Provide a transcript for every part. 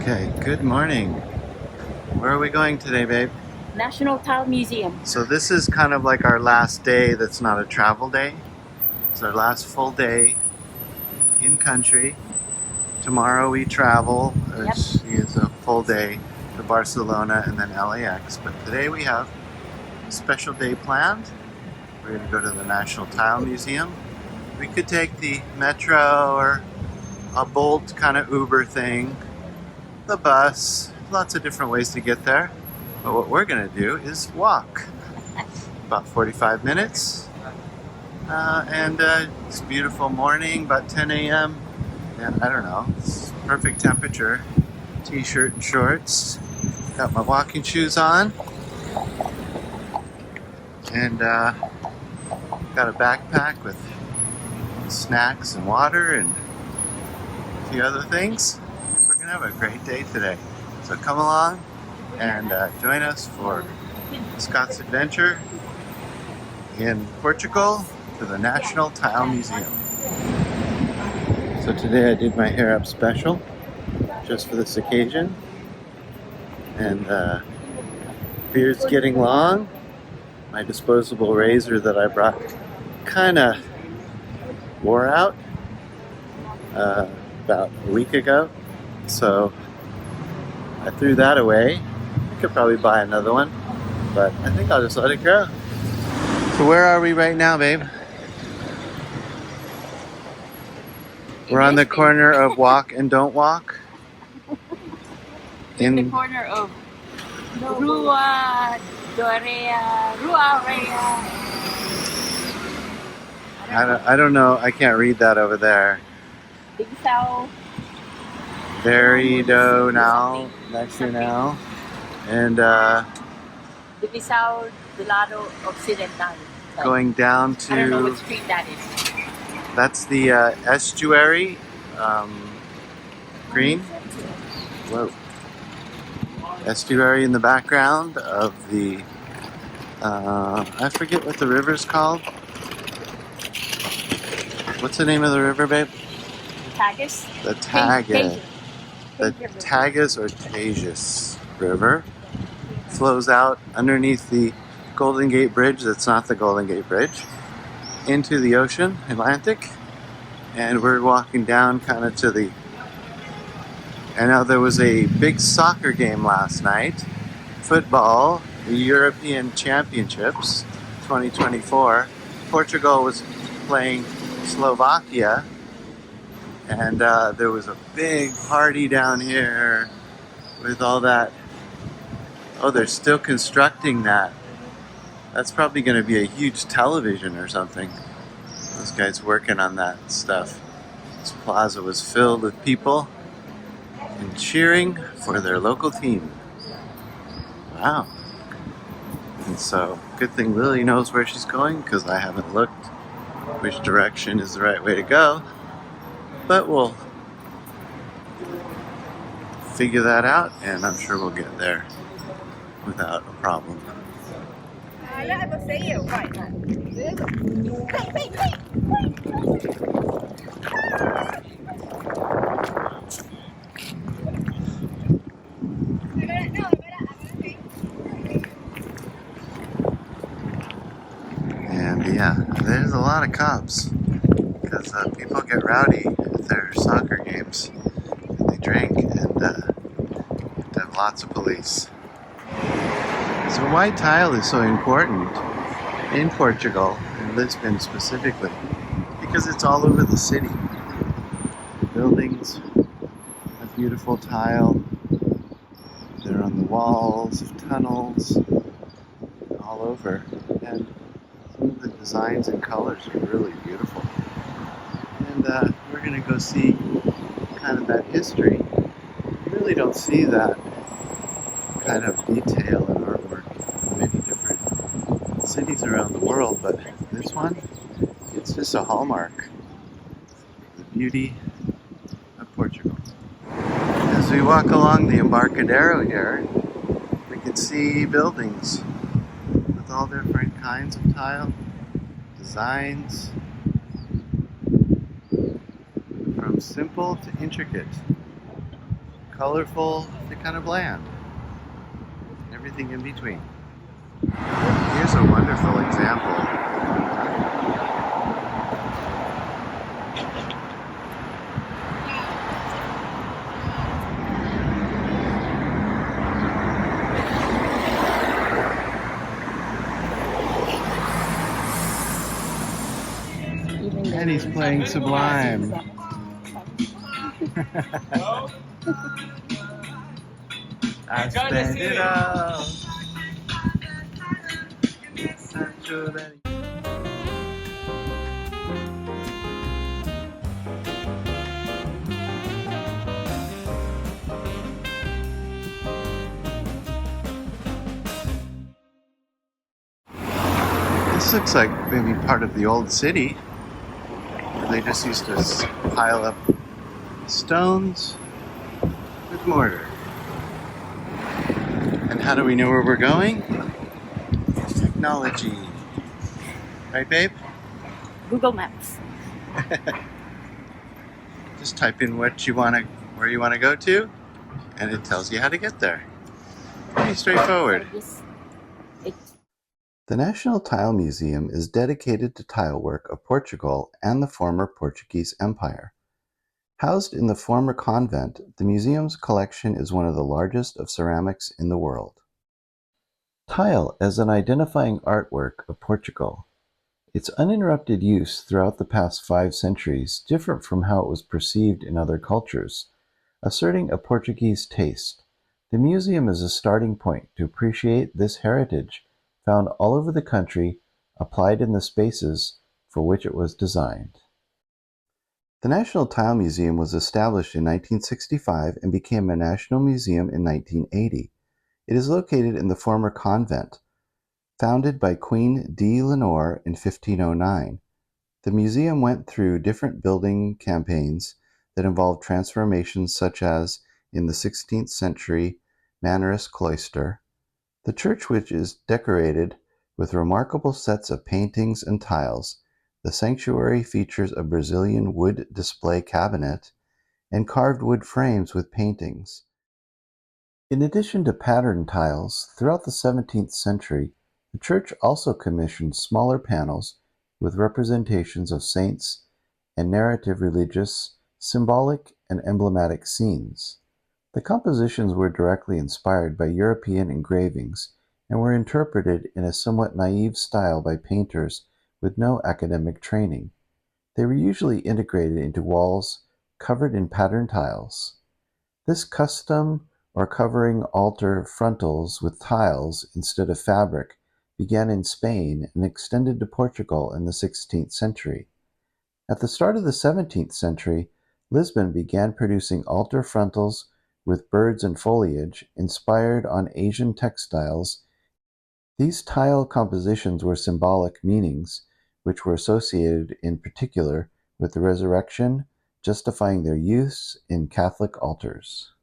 Okay, good morning. Where are we going today, babe? National Tile Museum. So this is kind of like our last day that's not a travel day. It's our last full day in country. Tomorrow we travel, which is a full day to Barcelona and then LAX. But today we have a special day planned. We're going to go to the National Tile Museum. We could take the metro or a Bolt kind of Uber thing, the bus, lots of different ways to get there. But what we're going to do is walk. About 45 minutes. It's a beautiful morning, about 10 a.m. And I don't know, it's perfect temperature. T-shirt and shorts. Got my walking shoes on. And got a backpack with snacks and water and a few other things. We're going to have a great day today. So come along and join us for Scott's adventure in Portugal to the National Tile Museum. So today I did my hair up special just for this occasion, and beard's getting long. My disposable razor that I brought kind of wore out about a week ago, so I threw that away. I could probably buy another one, but I think I'll just let it grow. So where are we right now, babe? We're on the corner of Walk and Don't Walk. In the corner of Rua Dorea. I don't know. I can't read that over there. Divisao. Verido now, next to now, and Divisao del lado occidental. going down I don't know to. what street that is. That's the estuary. Green. Whoa. Estuary in the background of the. I forget what the river's called. What's the name of the river, babe? Tagus. The Tagus. The Tagus or Tagus River flows out underneath the Golden Gate Bridge. That's not the Golden Gate Bridge. Into the ocean, Atlantic. And we're walking down kind of to the. And now there was a big soccer game last night. Football, the European Championships 2024. Portugal was playing Slovakia. And there was a big party down here with all that. Oh, they're still constructing that. That's probably going to be a huge television or something. Those guys working on that stuff. This plaza was filled with people and cheering for their local team. Wow. And so, good thing Lily knows where she's going, because I haven't looked which direction is the right way to go. But we'll figure that out, and I'm sure we'll get there without a problem. And yeah, there's a lot of cops, because people get rowdy at their soccer games, and they drink, and have lots of police. So why tile is so important in Portugal, in Lisbon specifically, because it's all over the city. The buildings have beautiful tile. They're on the walls of tunnels, all over, and some of the designs and colors are really beautiful. And we're going to go see kind of that history. You really don't see that kind of detail and artwork in many different cities around the world, but this one, it's just a hallmark. The beauty of Portugal. As we walk along the Embarcadero here, we can see buildings with all different kinds of tile, designs, from simple to intricate. colorful to kind of bland. Everything in between. Here's a wonderful example. And he's playing Sublime. I spent it all. This looks like maybe part of the old city. They just used to pile up stones with mortar. And how do we know where we're going? Technology. Right, babe? Google Maps. Just type in where you want to go to, and it tells you how to get there. Pretty straightforward. The National Tile Museum is dedicated to tile work of Portugal and the former Portuguese Empire. Housed in the former convent, the museum's collection is one of the largest of ceramics in the world. Tile as an identifying artwork of Portugal. Its uninterrupted use throughout the past 5 centuries different from how it was perceived in other cultures, asserting a Portuguese taste. The museum is a starting point to appreciate this heritage found all over the country, applied in the spaces for which it was designed. The National Tile Museum was established in 1965 and became a national museum in 1980. It is located in the former convent, founded by Queen de Leonor in 1509. The museum went through different building campaigns that involved transformations such as, in the 16th century, Mannerist cloister. The church, which is decorated with remarkable sets of paintings and tiles. The sanctuary features a Brazilian wood display cabinet and carved wood frames with paintings. In addition to pattern tiles, throughout the 17th century, the church also commissioned smaller panels with representations of saints and narrative religious, symbolic, and emblematic scenes. The compositions were directly inspired by European engravings and were interpreted in a somewhat naive style by painters with no academic training. They were usually integrated into walls covered in pattern tiles. This custom or covering altar frontals with tiles instead of fabric began in Spain and extended to Portugal in the 16th century. At the start of the 17th century, Lisbon began producing altar frontals with birds and foliage inspired on Asian textiles. These tile compositions were symbolic meanings, which were associated in particular with the resurrection, justifying their use in Catholic altars.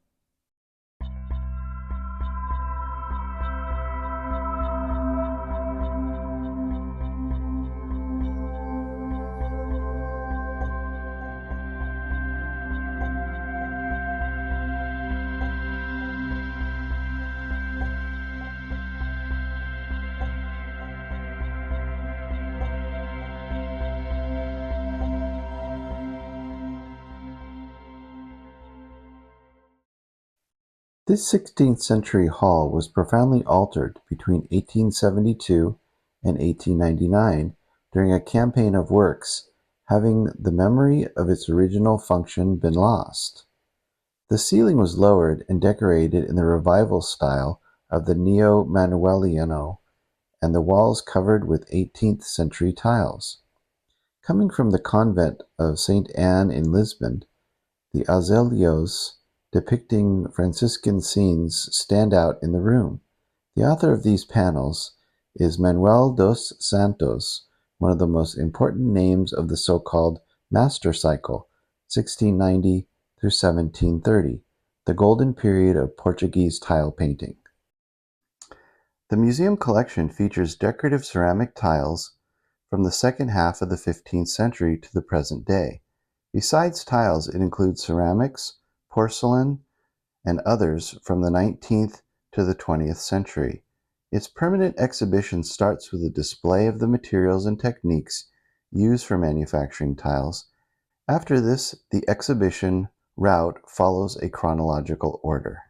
This 16th century hall was profoundly altered between 1872 and 1899 during a campaign of works, having the memory of its original function been lost. The ceiling was lowered and decorated in the revival style of the Neo-Manueliano, and the walls covered with 18th century tiles. Coming from the convent of St. Anne in Lisbon, the azulejos depicting Franciscan scenes stand out in the room. The author of these panels is Manuel dos Santos, one of the most important names of the so-called Master Cycle, 1690 through 1730, the golden period of Portuguese tile painting. The museum collection features decorative ceramic tiles from the second half of the 15th century to the present day. Besides tiles, it includes ceramics, porcelain, and others from the 19th to the 20th century. Its permanent exhibition starts with a display of the materials and techniques used for manufacturing tiles. After this, the exhibition route follows a chronological order.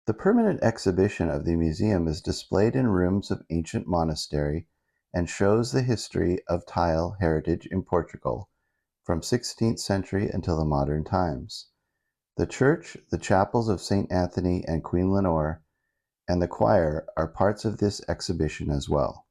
The permanent exhibition of the museum is displayed in rooms of ancient monastery and shows the history of tile heritage in Portugal from 16th century until the modern times. The church, the chapels of St. Anthony and Queen Leonor, and the choir are parts of this exhibition as well.